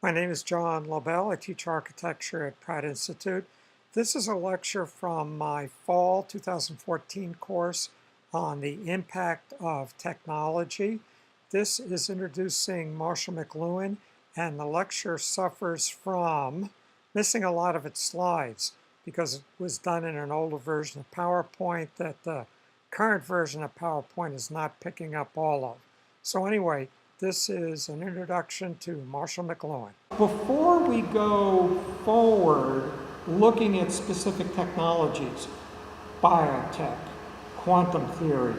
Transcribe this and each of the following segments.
My name is John Lobell. I teach architecture at Pratt Institute. This is a lecture from my fall 2014 course on the impact of technology. This is introducing Marshall McLuhan, and the lecture suffers from missing a lot of its slides because it was done in an older version of PowerPoint that the current version of PowerPoint is not picking up all of. So anyway, this is an introduction to Marshall McLuhan. Before we go forward looking at specific technologies, biotech, quantum theory,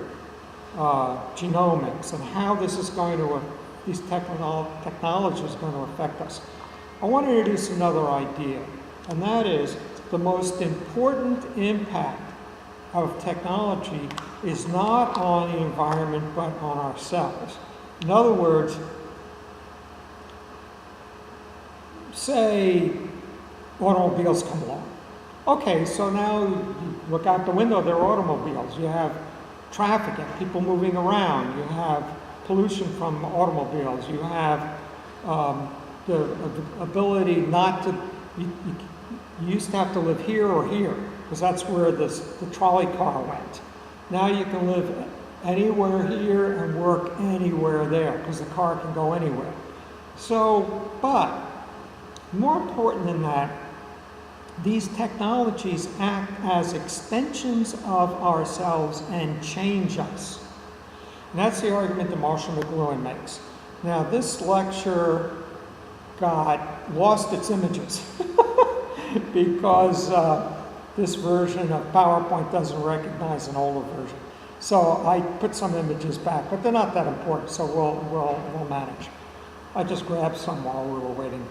genomics, and how this is going to, these technologies are going to affect us, I want to introduce another idea, and that is the most important impact of technology is not on the environment but on ourselves. In other words, say automobiles come along. Okay, so now you look out the window, there are automobiles. You have traffic and people moving around. You have pollution from automobiles. You have the ability not to, you used to have to live here or here, because that's where the trolley car went. Now you can live anywhere here and work anywhere there, because the car can go anywhere. So, but more important than that, these technologies act as extensions of ourselves and change us. And that's the argument that Marshall McLuhan makes. Now, this lecture lost its images because this version of PowerPoint doesn't recognize an older version. So I put some images back, but they're not that important, so we'll manage. I just grabbed some while we were waiting.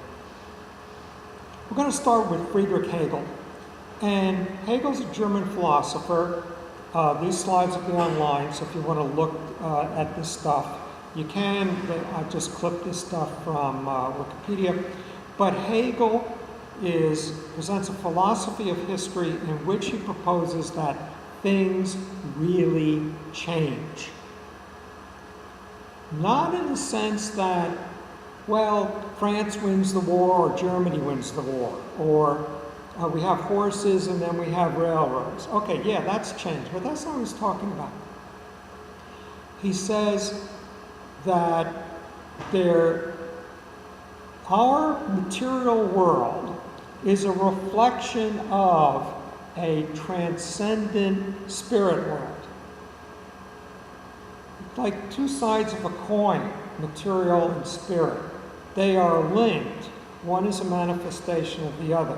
We're going to start with Friedrich Hegel. And Hegel's a German philosopher. These slides will be online, so if you want to look at this stuff, you can. I just clipped this stuff from Wikipedia. But Hegel presents a philosophy of history in which he proposes that things really change. Not in the sense that, well, France wins the war or Germany wins the war, or we have horses and then we have railroads. Okay, yeah, that's change, but that's not what he's talking about. He says that our material world is a reflection of a transcendent spirit world. Like two sides of a coin, material and spirit. They are linked. One is a manifestation of the other.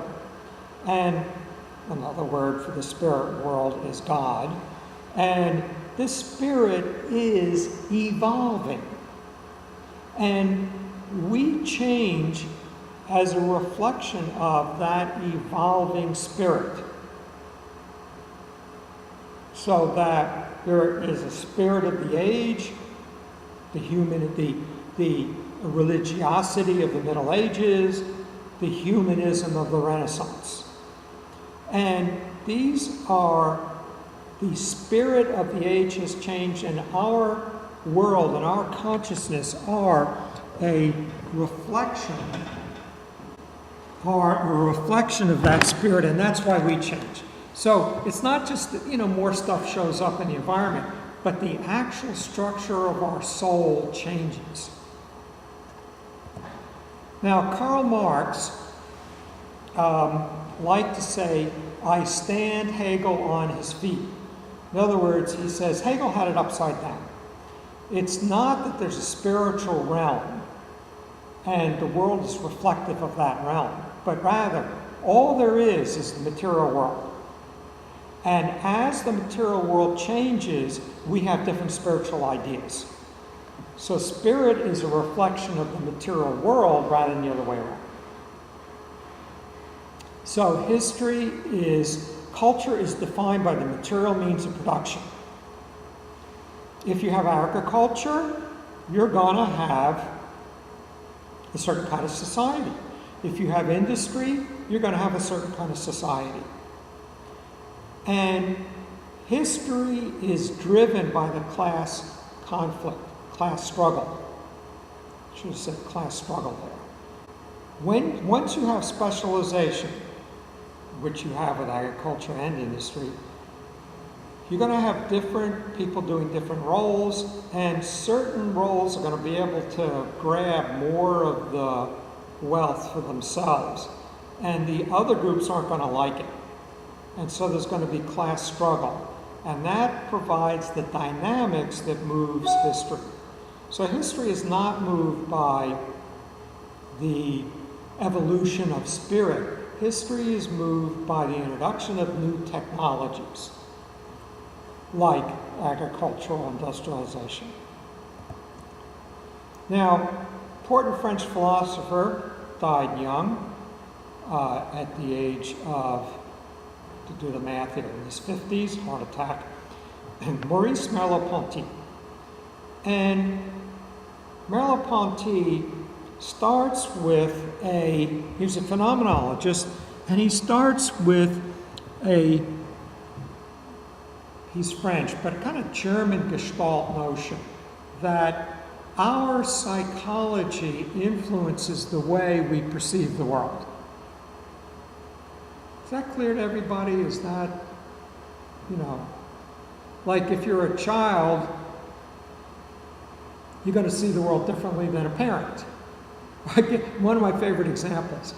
And another word for the spirit world is God. And this spirit is evolving. And we change as a reflection of that evolving spirit. So that there is a spirit of the age, the religiosity of the Middle Ages, the humanism of the Renaissance. And these are, the spirit of the age has changed, and our world and our consciousness are a reflection of that spirit, and that's why we change. So it's not just that, more stuff shows up in the environment, but the actual structure of our soul changes. Now, Karl Marx liked to say, I stand Hegel on his feet. In other words, he says Hegel had it upside down. It's not that there's a spiritual realm and the world is reflective of that realm, but rather all there is the material world. And as the material world changes, we have different spiritual ideas. So spirit is a reflection of the material world rather than the other way around. So culture is defined by the material means of production. If you have agriculture, you're going to have a certain kind of society. If you have industry, you're going to have a certain kind of society. And history is driven by the class conflict, class struggle. I should have said class struggle there. Once you have specialization, which you have with agriculture and industry, you're going to have different people doing different roles, and certain roles are going to be able to grab more of the wealth for themselves, and the other groups aren't going to like it. And so there's going to be class struggle, and that provides the dynamics that moves history. So history is not moved by the evolution of spirit. History is moved by the introduction of new technologies, like agricultural industrialization. Now, important French philosopher, died young, at the age of, to do the math here, in his 50s, heart attack, and Maurice MerleauPonty. And MerleauPonty starts with he's a phenomenologist, and he starts with he's French, but a kind of German Gestalt notion that our psychology influences the way we perceive the world. Is that clear to everybody? Is that, like if you're a child, you're going to see the world differently than a parent. One of my favorite examples,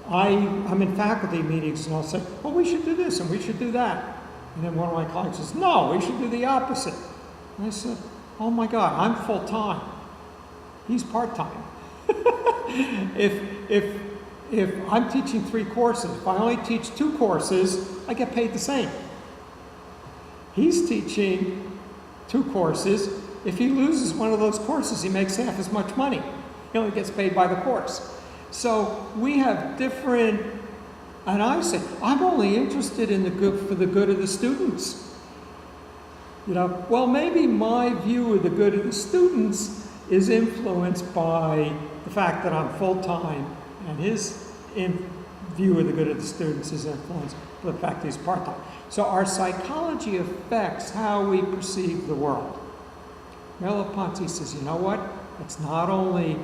I'm in faculty meetings and I'll say, well, we should do this and we should do that. And then one of my colleagues says, no, we should do the opposite. And I said, oh my God, I'm full-time. He's part-time. If I'm teaching 3 courses, if I only teach 2 courses, I get paid the same. He's teaching 2 courses. If he loses one of those courses, he makes half as much money. He only gets paid by the course. So we have different, and I say, I'm only interested in the good for the good of the students. Well, maybe my view of the good of the students is influenced by the fact that I'm full-time, and his view of the good of the students is influenced by the fact that he's part-time. So our psychology affects how we perceive the world. Merleau-Ponty says, you know what? It's not only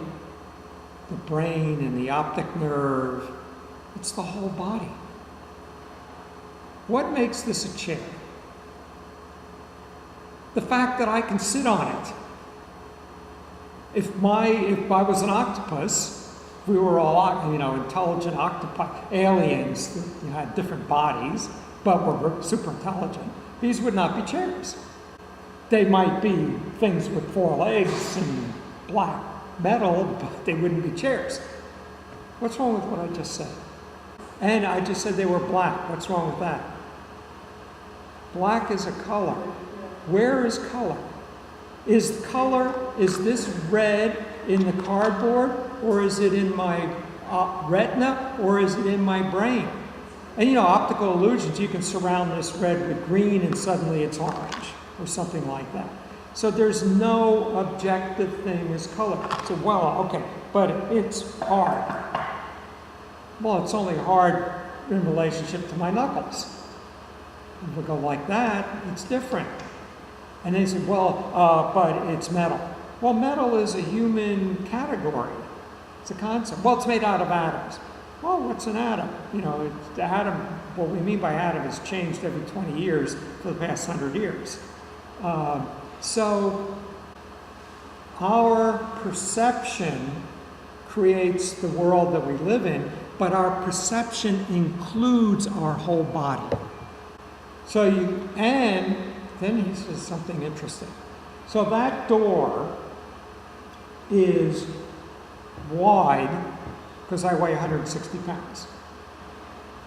the brain and the optic nerve, it's the whole body. What makes this a chair? The fact that I can sit on it. If I was an octopus, we were all, intelligent octopi, aliens that had different bodies, but were super intelligent. These would not be chairs. They might be things with 4 legs and black metal, but they wouldn't be chairs. What's wrong with what I just said? And I just said they were black. What's wrong with that? Black is a color. Where is color? Is this red in the cardboard, or is it in my retina, or is it in my brain? And optical illusions, you can surround this red with green and suddenly it's orange, or something like that. So there's no objective thing as color. So, okay, but it's hard. Well, it's only hard in relationship to my knuckles. If we go like that, it's different. And they said, but it's metal. Well, metal is a human category. It's a concept. Well, it's made out of atoms. Well, what's an atom? The atom, what we mean by atom has changed every 20 years for the past 100 years. So our perception creates the world that we live in, but our perception includes our whole body. And then he says something interesting. So that door is wide because I weigh 160 pounds.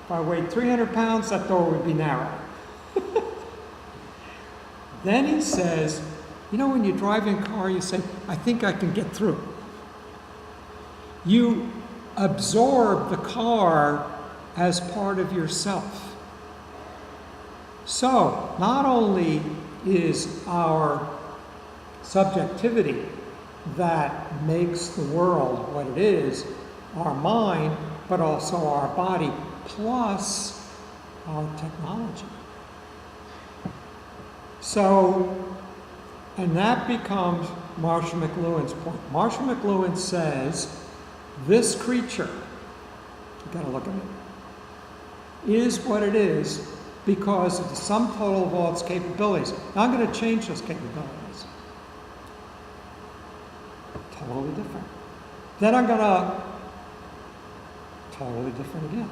If I weighed 300 pounds, that door would be narrow. Then he says, when you drive in a car, you say, I think I can get through. You absorb the car as part of yourself. So, not only is our subjectivity that makes the world what it is, our mind, but also our body, plus our technology. So, and that becomes Marshall McLuhan's point. Marshall McLuhan says, this creature, you got to look at it, is what it is because of the sum total of all its capabilities. Now I'm going to change those capabilities. Totally different. Then I'm going to totally different again.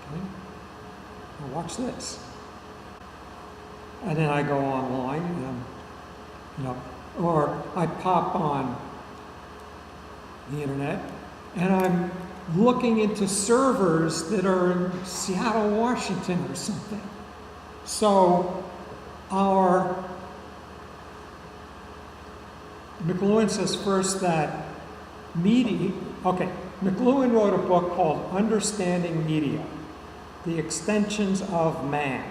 Okay? Now watch this. And then I go online, and, or I pop on the internet, and I'm looking into servers that are in Seattle, Washington or something. So McLuhan says first that media, McLuhan wrote a book called Understanding Media, The Extensions of Man.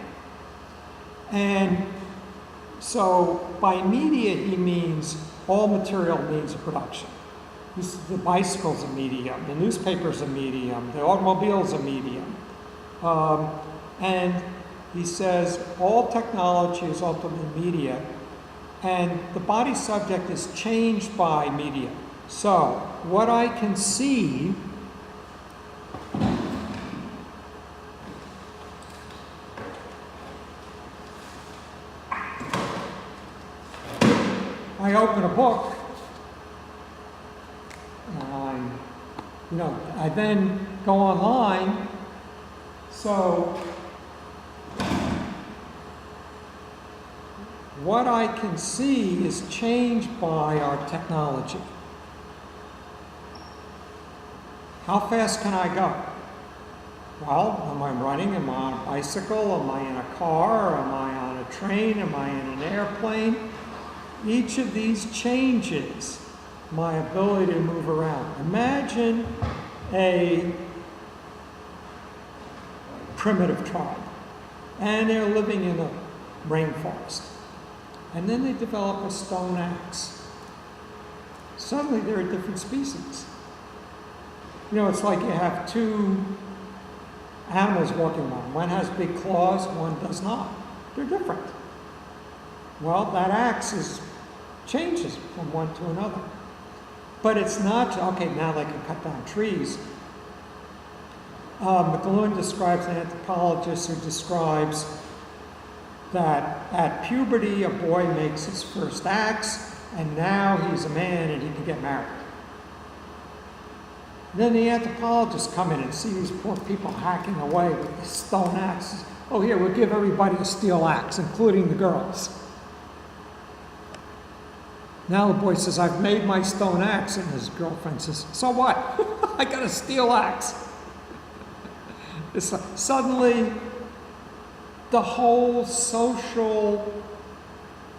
And so by media, he means all material means of production. The bicycle's a medium, the newspaper's a medium, the automobile's a medium. And he says all technology is ultimately media, and the body subject is changed by media. So what I can see I open a book, and I then go online. So what I can see is changed by our technology. How fast can I go? Well, am I running? Am I on a bicycle? Am I in a car? Am I on a train? Am I in an airplane? Each of these changes my ability to move around. Imagine a primitive tribe, and they're living in a rainforest. And then they develop a stone axe. Suddenly they're a different species. It's like you have two animals walking around. One has big claws, one does not. They're different. Well, that axe changes from one to another. But it's not, now they can cut down trees. McLuhan describes an anthropologist who describes that at puberty, a boy makes his first axe, and now he's a man and he can get married. Then the anthropologists come in and see these poor people hacking away with the stone axes. Oh, here, we'll give everybody a steel axe, including the girls. Now the boy says, I've made my stone axe, and his girlfriend says, so what? I got a steel axe. It's like, suddenly, the whole social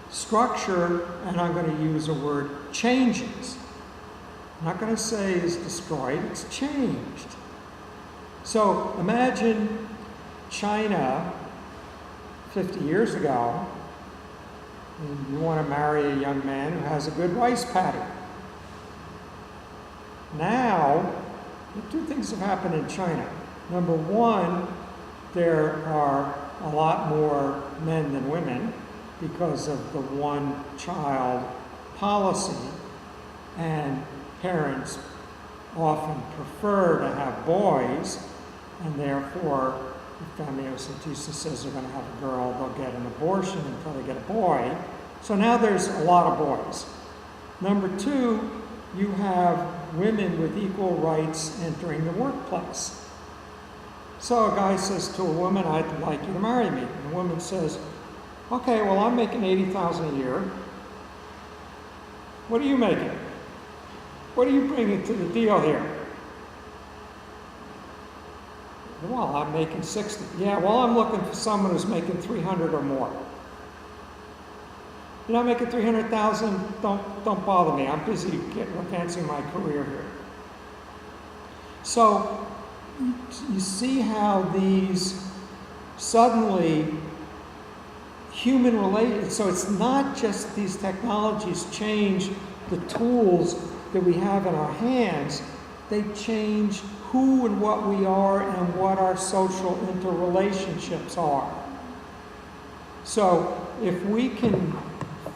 structure, and I'm going to use a word, changes. I'm not going to say is destroyed, it's changed. So imagine China 50 years ago, and you want to marry a young man who has a good rice paddy. Now, two things have happened in China. Number one, there are a lot more men than women because of the one-child policy, and parents often prefer to have boys, and therefore, if amniocentesis says they're going to have a girl, they'll get an abortion until they get a boy. So now there's a lot of boys. Number two, you have women with equal rights entering the workplace. So a guy says to a woman, I'd like you to marry me. And the woman says, okay, well, I'm making $80,000 a year. What are you making? What are you bringing to the deal here? Well, I'm making 60. Yeah, well, I'm looking for someone who's making 300 or more. You're not making 300,000? Don't bother me. I'm busy advancing my career here. So you see how these suddenly human related. So it's not just these technologies change the tools that we have in our hands. They change who and what we are and what our social interrelationships are. So if we can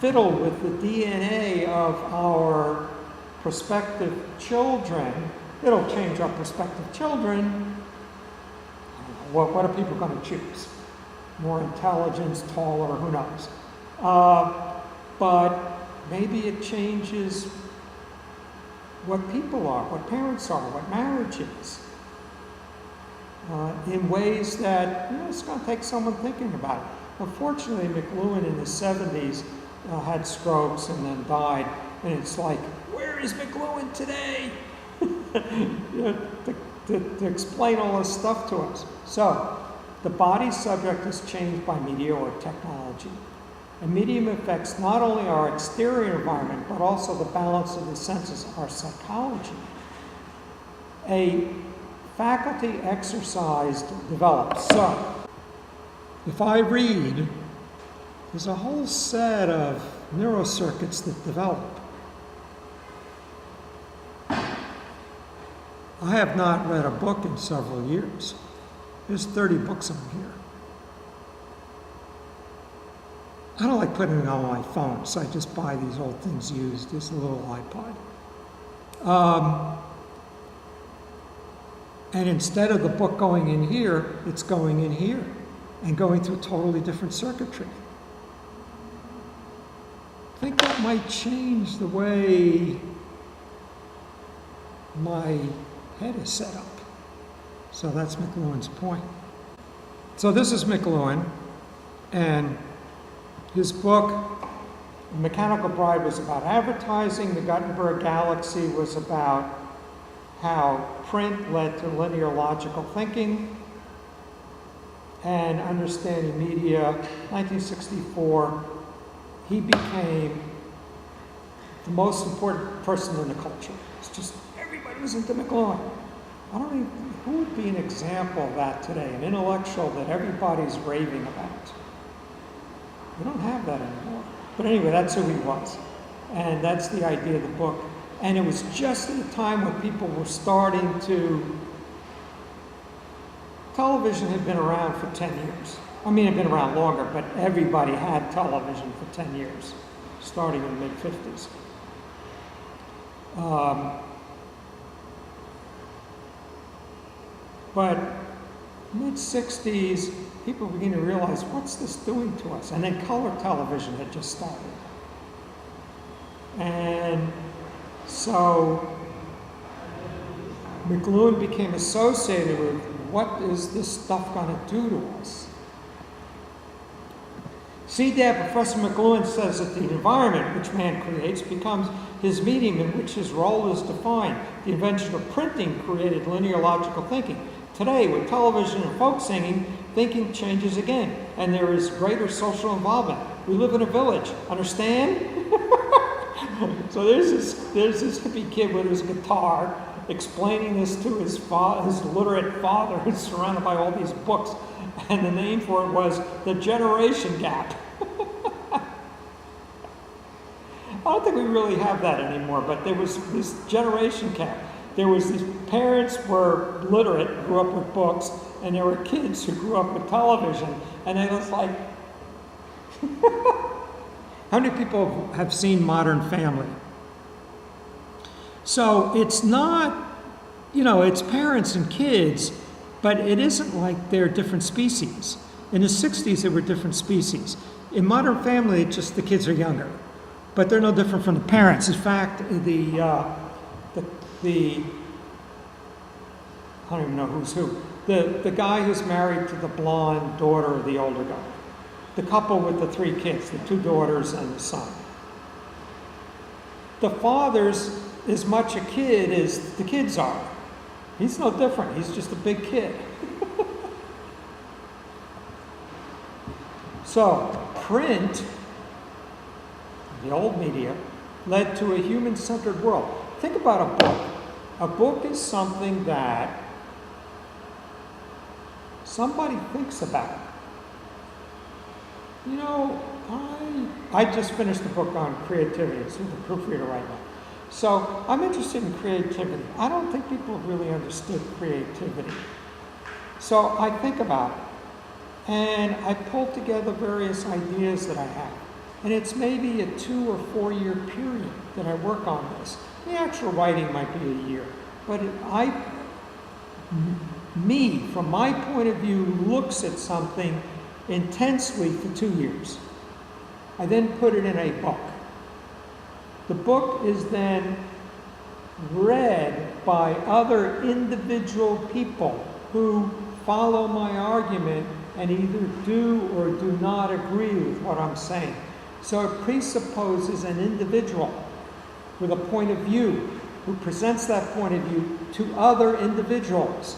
fiddle with the DNA of our prospective children It'll change our prospective children. What are people going to choose? More intelligence, taller, who knows? But maybe it changes what people are, what parents are, what marriage is, in ways that, it's going to take someone thinking about it. Unfortunately, McLuhan in the 70s had strokes and then died, and it's like, where is McLuhan today? To explain all this stuff to us. So, the body subject is changed by media or technology. A medium affects not only our exterior environment, but also the balance of the senses, our psychology. A faculty exercise develops. So, if I read, there's a whole set of neurocircuits that develop. I have not read a book in several years. There's 30 books on here. I don't like putting it on my phone, so I just buy these old things used. There's a little iPod. And instead of the book going in here, it's going in here and going through totally different circuitry. I think that might change the way my head is set up. So that's McLuhan's point. So this is McLuhan, and his book, Mechanical Bride, was about advertising. The Gutenberg Galaxy was about how print led to linear logical thinking and understanding media. 1964, he became the most important person in the culture. It's just everybody was into McLuhan. I don't even, who would be an example of that today? An intellectual that everybody's raving about. We don't have that anymore. But anyway, that's who he was. And that's the idea of the book. And it was just at a time when people were starting to... Television had been around for 10 years. I mean, it had been around longer, but everybody had television for 10 years, starting in the mid-50s. But mid-60s, people began to realize, what's this doing to us? And then color television had just started. And so McLuhan became associated with, what is this stuff going to do to us? CDAB, Professor McLuhan says that the environment which man creates becomes his medium in which his role is defined. The invention of printing created linear logical thinking. Today, with television and folk singing, thinking changes again, and there is greater social involvement. We live in a village, understand? So there's this hippie kid with his guitar explaining this to his literate father who's surrounded by all these books, and the name for it was the generation gap. I don't think we really have that anymore, but there was this generation gap. There was these parents were literate, grew up with books, and there were kids who grew up with television, and it was like, how many people have seen Modern Family? So it's not, it's parents and kids, but it isn't like they're different species. In the 60s, they were different species. In Modern Family, it's just the kids are younger, but they're no different from the parents. In fact, I don't even know who's who. The guy who's married to the blonde daughter of the older guy. The couple with the 3 kids, the 2 daughters and the son. The father's as much a kid as the kids are. He's no different. He's just a big kid. So, print, the old media, led to a human-centered world. Think about a book. A book is something that somebody thinks about. I just finished a book on creativity. It's with the proofreader right now. So I'm interested in creativity. I don't think people really understood creativity. So I think about it. And I pull together various ideas that I have. And it's maybe a 2 or 4 year period that I work on this. The actual writing might be a year. But me, from my point of view, looks at something intensely for 2 years. I then put it in a book. The book is then read by other individual people who follow my argument and either do or do not agree with what I'm saying. So it presupposes an individual with a point of view who presents that point of view to other individuals.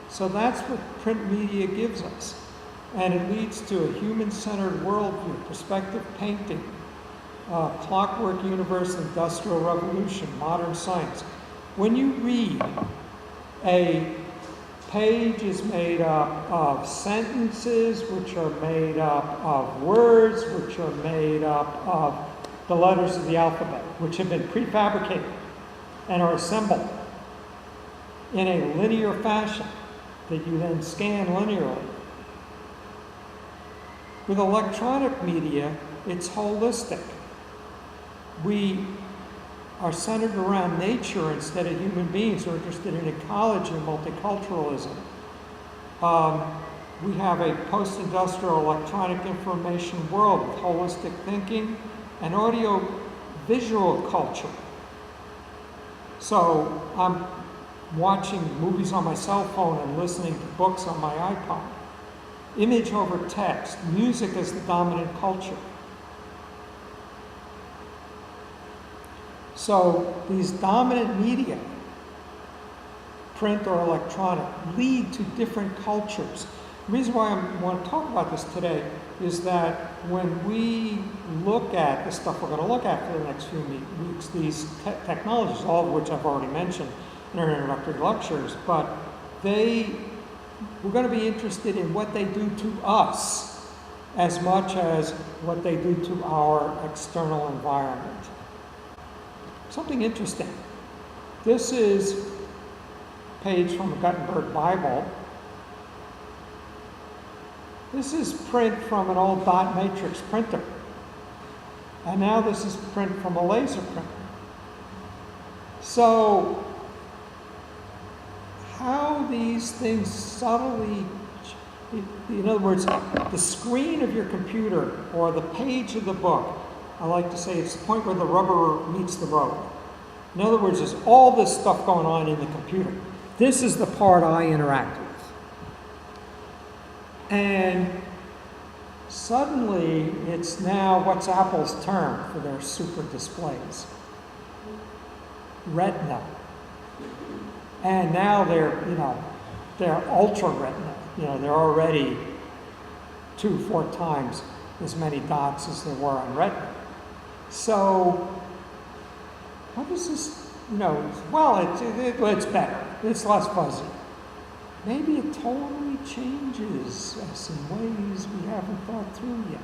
So that's what print media gives us. And it leads to a human-centered worldview, perspective painting, clockwork universe, industrial revolution, modern science. When you read, a page is made up of sentences, which are made up of words, which are made up of the letters of the alphabet, which have been prefabricated and are assembled in a linear fashion that you then scan linearly. With electronic media, it's holistic. We are centered around nature instead of human beings. We're interested in ecology and multiculturalism. We have a post-industrial electronic information world with holistic thinking and audio-visual culture. So I'm watching movies on my cell phone and listening to books on my iPod. Image over text, music as the dominant culture. So these dominant media, print or electronic, lead to different cultures. The reason why I want to talk about this today is that when we look at the stuff we're going to look at for the next few weeks, these technologies, all of which I've already mentioned in our introductory lectures, but we're going to be interested in what they do to us as much as what they do to our external environment. Something interesting. This is a page from the Gutenberg Bible. This is print from an old dot matrix printer. And now this is print from a laser printer. So, how these things subtly, in other words, the screen of your computer or the page of the book, I like to say it's the point where the rubber meets the road. In other words, there's all this stuff going on in the computer. This is the part I interact with. And suddenly, it's now what's Apple's term for their super displays? Retina. And now they're ultra retina. They're already 2-4 times as many dots as there were on retina. So, what is this? Well, it's better. It's less fuzzy. Maybe it totally changes us in ways we haven't thought through yet.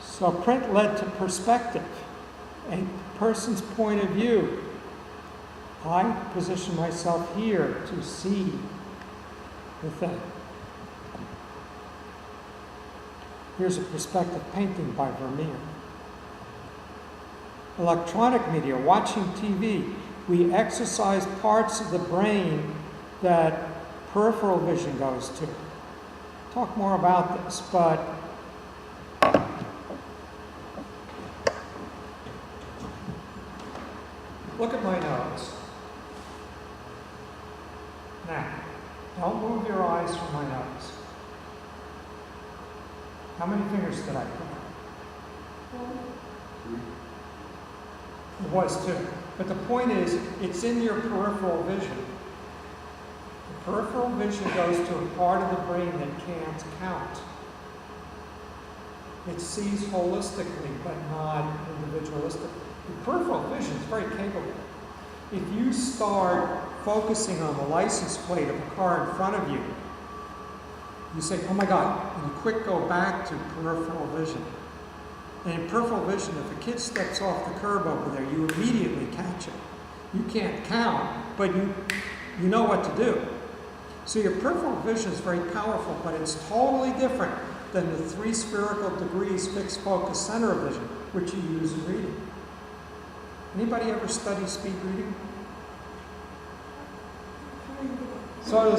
So print led to perspective, a person's point of view. I position myself here to see the thing. Here's a perspective painting by Vermeer. Electronic media, watching TV, we exercise parts of the brain that peripheral vision goes to. Talk more about this, but look at my nose. Now, don't move your eyes from my nose. How many fingers did I put on? 3. It was 2. But the point is, it's in your peripheral vision. The peripheral vision goes to a part of the brain that can't count. It sees holistically, but not individualistically. The peripheral vision is very capable. If you start focusing on the license plate of a car in front of you, you say, oh my God, and you quick go back to peripheral vision. And in peripheral vision, if a kid steps off the curb over there, you immediately catch it. You can't count, but you know what to do. So your peripheral vision is very powerful, but it's totally different than the 3 spherical degrees fixed focus center of vision, which you use in reading. Anybody ever study speed reading? So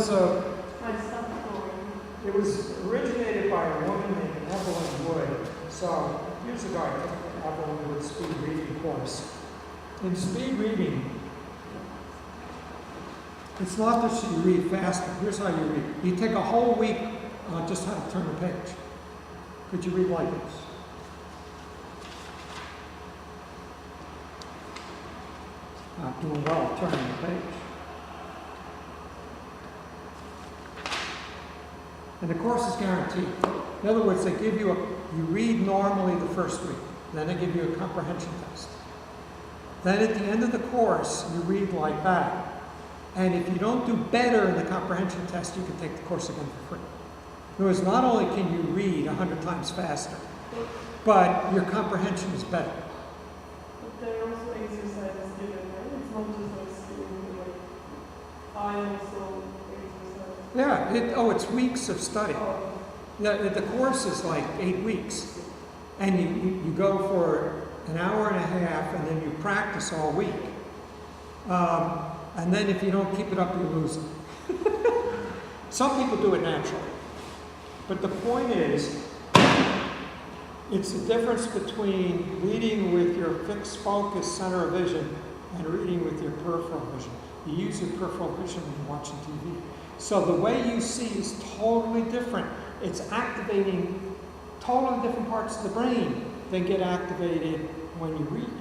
it was originated by a woman named Evelyn Wood. So years ago I took the Evelyn Wood speed reading course. In speed reading, it's not that you read faster. Here's how you read. You take a whole week on just how to turn the page. Could you read like this? Not doing well turning the page. And the course is guaranteed. In other words, they give you you read normally the first week. Then they give you a comprehension test. Then at the end of the course, you read like that. And if you don't do better in the comprehension test, you can take the course again for free. In other words, not only can you read 100 times faster, but your comprehension is better. But there are also exercises given, right? It's not just like studying, like I also exercise. Yeah, it's weeks of study. Oh. The course is like 8 weeks. And you go for an hour and a half, and then you practice all week. And then if you don't keep it up, you lose it. Some people do it naturally. But the point is, it's the difference between reading with your fixed focus center of vision and reading with your peripheral vision. You use your peripheral vision when you're watching TV. So the way you see is totally different. It's activating totally different parts of the brain that get activated when you read.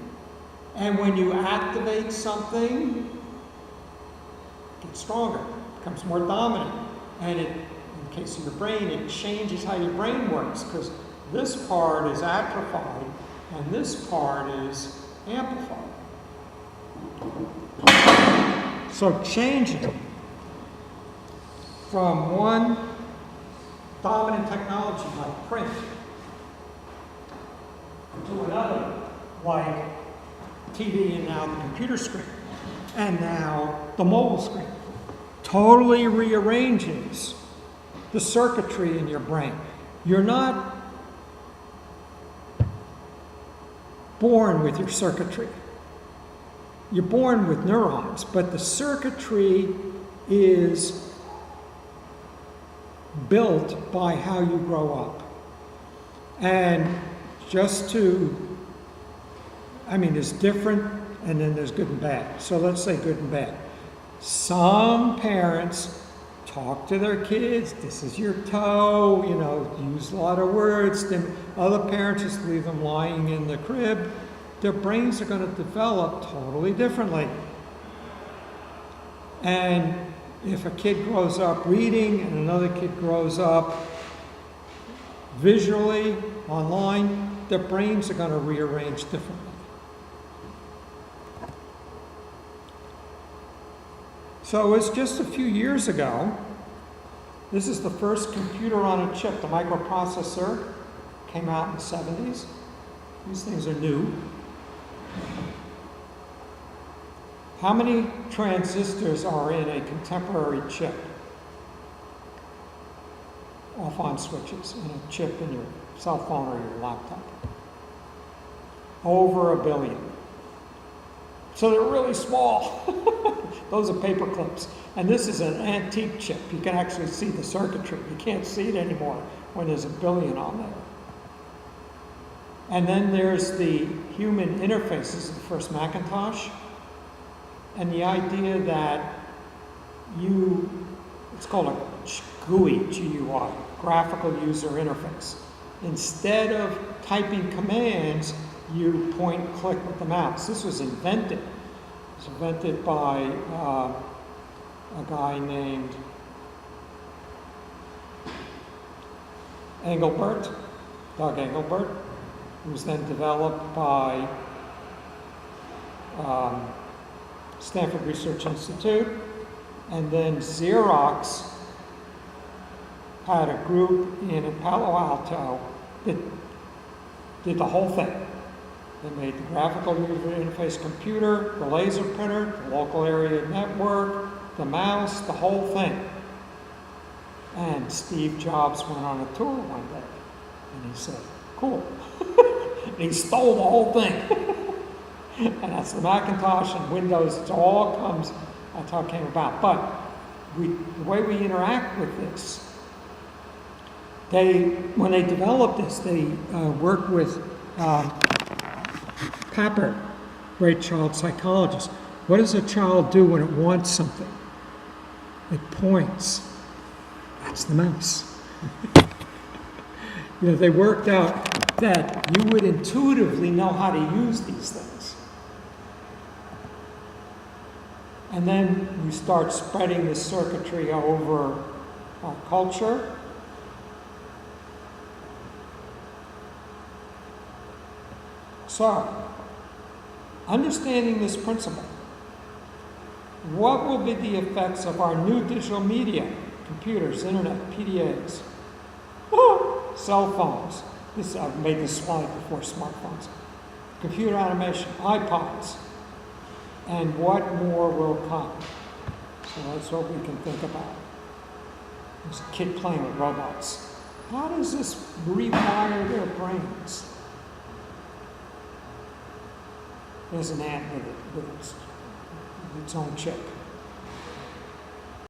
And when you activate something, it gets stronger, it becomes more dominant. And in the case of your brain, it changes how your brain works, because this part is atrophied and this part is amplified. So changing from one dominant technology like print to another like TV and now the computer screen and now the mobile screen totally rearranges the circuitry in your brain. You're not born with your circuitry. You're born with neurons, but the circuitry is built by how you grow up. And just there's different, and then there's good and bad. So let's say good and bad. Some parents talk to their kids, this is your toe, use a lot of words. Then other parents just leave them lying in the crib. Their brains are going to develop totally differently. And if a kid grows up reading and another kid grows up visually, online, their brains are going to rearrange differently. So it's just a few years ago, this is the first computer on a chip, the microprocessor, came out in the 70s. These things are new. How many transistors are in a contemporary chip? Off-on switches in a chip in your cell phone or your laptop. Over 1 billion. So they're really small. Those are paper clips. And this is an antique chip. You can actually see the circuitry. You can't see it anymore when there's 1 billion on there. And then there's the human interface. This is the first Macintosh. And the idea that it's called a GUI, G-U-I, graphical user interface. Instead of typing commands, you point and click with the mouse. This was invented. It was invented by a guy named Doug Engelbert. It was then developed by Stanford Research Institute, and then Xerox had a group in Palo Alto that did the whole thing. They made the graphical user interface computer, the laser printer, the local area network, the mouse, the whole thing. And Steve Jobs went on a tour one day. And he said, cool. And he stole the whole thing. And that's the Macintosh and Windows. It all comes, that's how it came about. But the way we interact with this, when they developed this, they worked with Papert, great child psychologist. What does a child do when it wants something? It points. That's the mouse. They worked out that you would intuitively know how to use these things. And then you start spreading the circuitry over our culture. So, understanding this principle, what will be the effects of our new digital media, computers, internet, PDAs, cell phones? I've made this slide before, smartphones, computer animation, iPods, and what more will come? So that's what we can think about. There's a kid playing with robots. How does this rewire their brains? There's an ant with its own chip.